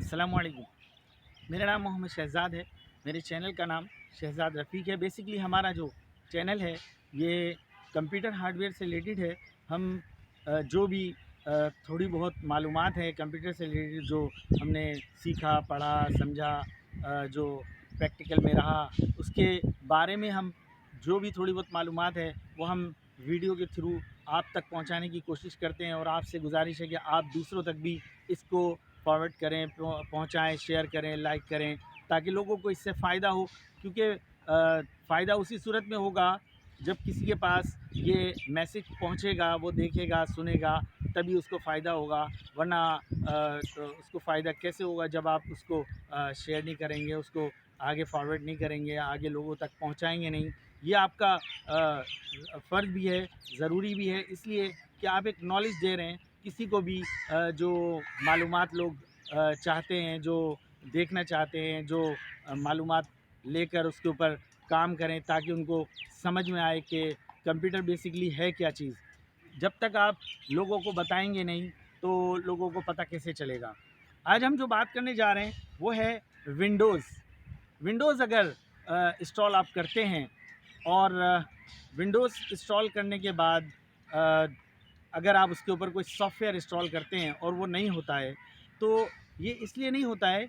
अस्सलाम वालेकुम। मेरा नाम मोहम्मद शहज़ाद है। मेरे चैनल का नाम शहज़ाद रफ़ीक है। बेसिकली हमारा जो चैनल है ये कंप्यूटर हार्डवेयर से रिलेटेड है। हम जो भी थोड़ी बहुत मालूमात है कंप्यूटर से रिलेटेड, जो हमने सीखा, पढ़ा, समझा, जो प्रैक्टिकल में रहा, उसके बारे में हम जो भी थोड़ी बहुत मालूमात है वो हम वीडियो के थ्रू आप तक पहुंचाने की कोशिश करते हैं। और आपसे गुजारिश है कि आप दूसरों तक भी इसको फॉरवर्ड करें, पहुँचाएँ, शेयर करें, लाइक करें, ताकि लोगों को इससे फ़ायदा हो। क्योंकि फ़ायदा उसी सूरत में होगा जब किसी के पास ये मैसेज पहुँचेगा, वो देखेगा, सुनेगा, तभी उसको फ़ायदा होगा। वरना तो उसको फ़ायदा कैसे होगा जब आप उसको शेयर नहीं करेंगे, उसको आगे फॉरवर्ड नहीं करेंगे, आगे लोगों तक पहुँचाएँगे नहीं। ये आपका फ़र्ज़ भी है, ज़रूरी भी है, इसलिए कि आप एक नॉलेज दे रहे हैं किसी को भी जो मालूमात लोग चाहते हैं, जो देखना चाहते हैं, जो मालूमात लेकर उसके ऊपर काम करें, ताकि उनको समझ में आए कि कंप्यूटर बेसिकली है क्या चीज़। जब तक आप लोगों को बताएंगे नहीं तो लोगों को पता कैसे चलेगा। आज हम जो बात करने जा रहे हैं वो है विंडोज़। विंडोज़ अगर इंस्टॉल आप करते हैं और विंडोज़ इंस्टॉल करने के बाद अ, अगर आप उसके ऊपर कोई सॉफ्टवेयर इंस्टॉल करते हैं और वो नहीं होता है, तो ये इसलिए नहीं होता है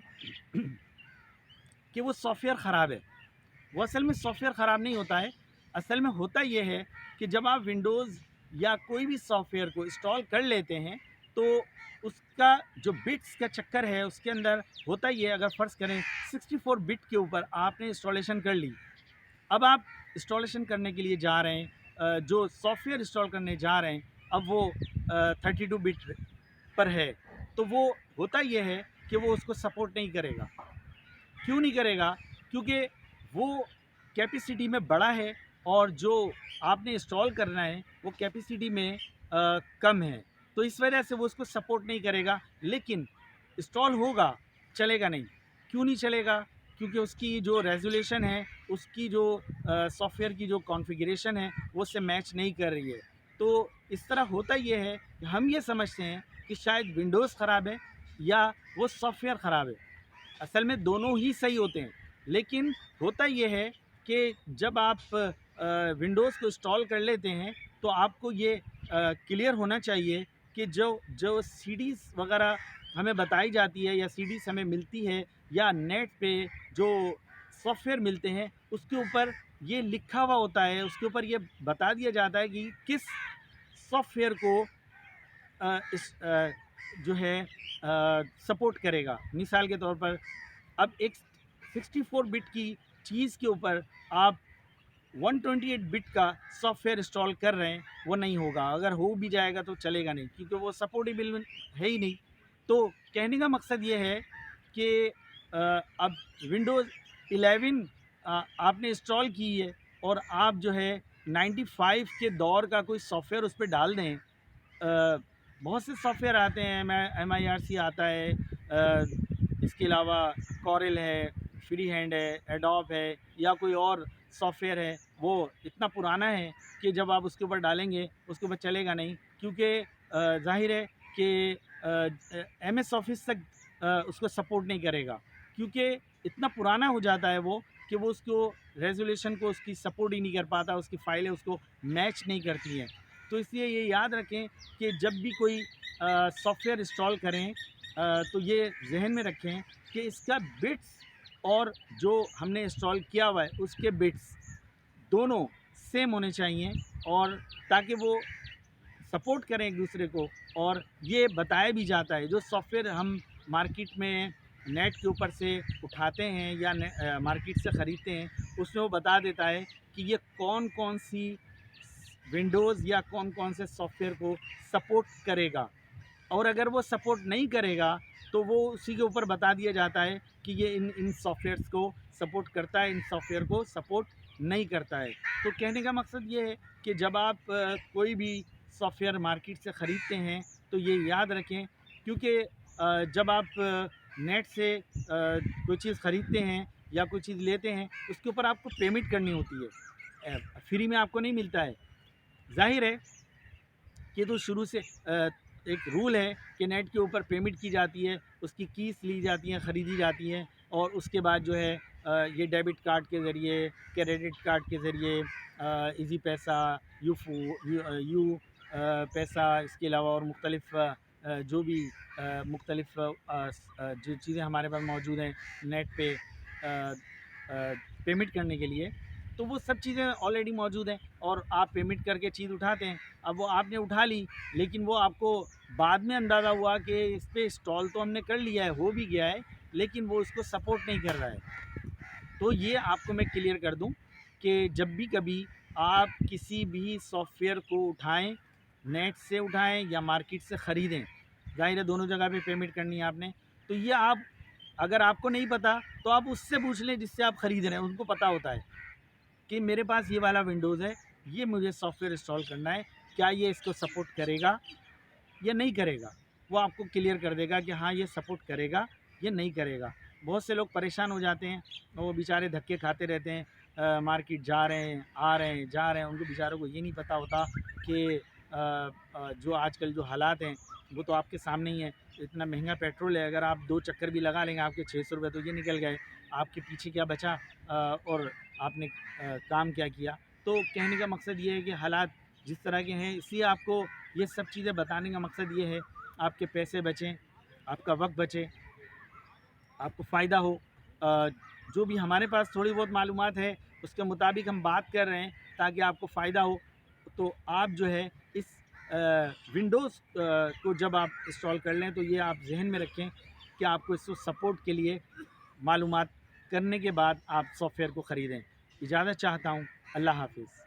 कि वो सॉफ्टवेयर ख़राब है। वो असल में सॉफ्टवेयर ख़राब नहीं होता है। असल में होता ये है कि जब आप विंडोज़ या कोई भी सॉफ्टवेयर को इंस्टॉल कर लेते हैं, तो उसका जो बिट्स का चक्कर है उसके अंदर होता ये है, अगर फ़र्ज़ करें 64 बिट के ऊपर आपने इंस्टॉलेशन कर ली। अब आप इंस्टॉलेशन करने के लिए जा रहे हैं, जो सॉफ्टवेयर इंस्टॉल करने जा रहे हैं, अब वो 32 बिट पर है, तो वो होता ये है कि वो उसको सपोर्ट नहीं करेगा। क्यों नहीं करेगा? क्योंकि वो कैपेसिटी में बड़ा है और जो आपने इंस्टॉल करना है वो कैपेसिटी में कम है, तो इस वजह से वो उसको सपोर्ट नहीं करेगा। लेकिन इंस्टॉल होगा, चलेगा नहीं। क्यों नहीं चलेगा? क्योंकि उसकी जो रेज़ोल्यूशन है, उसकी जो सॉफ्टवेयर की जो कॉन्फ़िगरेशन है, वो उससे मैच नहीं कर रही है। तो इस तरह होता ये है कि हम ये समझते हैं कि शायद विंडोज़ ख़राब है या वो सॉफ्टवेयर ख़राब है। असल में दोनों ही सही होते हैं, लेकिन होता ये है कि जब आप विंडोज़ को इंस्टॉल कर लेते हैं, तो आपको ये क्लियर होना चाहिए कि जो जो सीडीज़ वगैरह हमें बताई जाती है या सीडीज़ हमें मिलती है या नेट पे जो सॉफ्टवेयर मिलते हैं, उसके ऊपर ये लिखा हुआ होता है, उसके ऊपर ये बता दिया जाता है कि किस सॉफ्टवेयर को इस जो है सपोर्ट करेगा। मिसाल के तौर पर अब एक 64 बिट की चीज़ के ऊपर आप 128 बिट का सॉफ्टवेयर इंस्टॉल कर रहे हैं, वो नहीं होगा। अगर हो भी जाएगा तो चलेगा नहीं, क्योंकि वो सपोर्टेबल है ही नहीं। तो कहने का मकसद ये है कि अब विंडोज़ 11 आपने इंस्टॉल की है और आप जो है 95 के दौर का कोई सॉफ्टवेयर उस पे डाल दें। बहुत से सॉफ्टवेयर आते हैं, MIRC आता है, इसके अलावा कॉरल है, फ्री हैंड है, एडोब है, या कोई और सॉफ्टवेयर है, वो इतना पुराना है कि जब आप उसके ऊपर डालेंगे उसके ऊपर चलेगा नहीं। क्योंकि ज़ाहिर है कि MS ऑफिस तक उसको सपोर्ट नहीं करेगा, क्योंकि इतना पुराना हो जाता है वो कि वो उसको रेजोल्यूशन को उसकी सपोर्ट ही नहीं कर पाता, उसकी फ़ाइलें उसको मैच नहीं करती हैं। तो इसलिए ये याद रखें कि जब भी कोई सॉफ्टवेयर इंस्टॉल करें, तो ये जहन में रखें कि इसका बिट्स और जो हमने इंस्टॉल किया हुआ है उसके बिट्स दोनों सेम होने चाहिए, और ताकि वो सपोर्ट करें एक दूसरे को। और ये बताया भी जाता है, जो सॉफ्टवेयर हम मार्केट में नेट के ऊपर से उठाते हैं या मार्केट से ख़रीदते हैं, उसमें वो बता देता है कि ये कौन कौन सी विंडोज़ या कौन कौन से सॉफ्टवेयर को सपोर्ट करेगा। और अगर वो सपोर्ट नहीं करेगा तो वो उसी के ऊपर बता दिया जाता है कि ये इन इन सॉफ्टवेयर्स को सपोर्ट करता है, इन सॉफ्टवेयर को सपोर्ट नहीं करता है। तो कहने का मकसद ये है कि जब आप कोई भी सॉफ्टवेयर मार्केट से ख़रीदते हैं तो ये याद रखें, क्योंकि जब आप नेट से कोई चीज़ ख़रीदते हैं या कोई चीज़ लेते हैं, उसके ऊपर आपको पेमेंट करनी होती है, फ्री में आपको नहीं मिलता है। ज़ाहिर है कि तो शुरू से एक रूल है कि नेट के ऊपर पेमेंट की जाती है, उसकी कीस ली जाती हैं, ख़रीदी जाती हैं, और उसके बाद जो है ये डेबिट कार्ड के ज़रिए, क्रेडिट कार्ड के ज़रिए, इजी पैसा, यू पैसा, इसके अलावा और मुख्तलिफ़ जो भी मुख्तलिफ़ जो चीज़ें हमारे पास मौजूद हैं नेट पे पेमेंट करने के लिए, तो वो सब चीज़ें ऑलरेडी मौजूद हैं और आप पेमेंट करके चीज़ उठाते हैं। अब वो आपने उठा ली, लेकिन वो आपको बाद में अंदाज़ा हुआ कि इस पे इंस्टॉल तो हमने कर लिया है, हो भी गया है, लेकिन वो इसको सपोर्ट नहीं कर रहा है। तो ये आपको मैं क्लियर कर दूं कि जब भी कभी आप किसी भी सॉफ्टवेयर को उठाएं, नेट से उठाएं या मार्केट से ख़रीदें, ज़ाहिर है दोनों जगह पे पेमेंट करनी है आपने, तो ये आप, अगर आपको नहीं पता तो आप उससे पूछ लें जिससे आप ख़रीद रहे हैं, उनको पता होता है कि मेरे पास ये वाला विंडोज़ है, ये मुझे सॉफ्टवेयर इंस्टॉल करना है, क्या ये इसको सपोर्ट करेगा या नहीं करेगा। वो आपको क्लियर कर देगा कि हाँ ये सपोर्ट करेगा, ये नहीं करेगा। बहुत से लोग परेशान हो जाते हैं, वो बेचारे धक्के खाते रहते हैं, मार्केट जा रहे हैं, आ रहे हैं, जा रहे हैं, उनको बेचारों को ये नहीं पता होता कि जो आजकल जो हालात हैं वो तो आपके सामने ही है। इतना महंगा पेट्रोल है, अगर आप 2 चक्कर भी लगा लेंगे आपके 600 रुपये तो ये निकल गए, आपके पीछे क्या बचा और आपने काम क्या किया। तो कहने का मकसद ये है कि हालात जिस तरह के हैं, इसलिए आपको ये सब चीज़ें बताने का मकसद ये है, आपके पैसे बचें, आपका वक्त बचे, आपको फ़ायदा हो। जो भी हमारे पास थोड़ी बहुत मालूमात है उसके मुताबिक हम बात कर रहे हैं ताकि आपको फ़ायदा हो। तो आप जो है इस विंडोज़ को जब आप इंस्टॉल कर लें तो ये आप जहन में रखें कि आपको इसको सपोर्ट के लिए मालूमात करने के बाद आप सॉफ्टवेयर को ख़रीदें। इजाज़त चाहता हूँ। अल्लाह हाफ़िज़।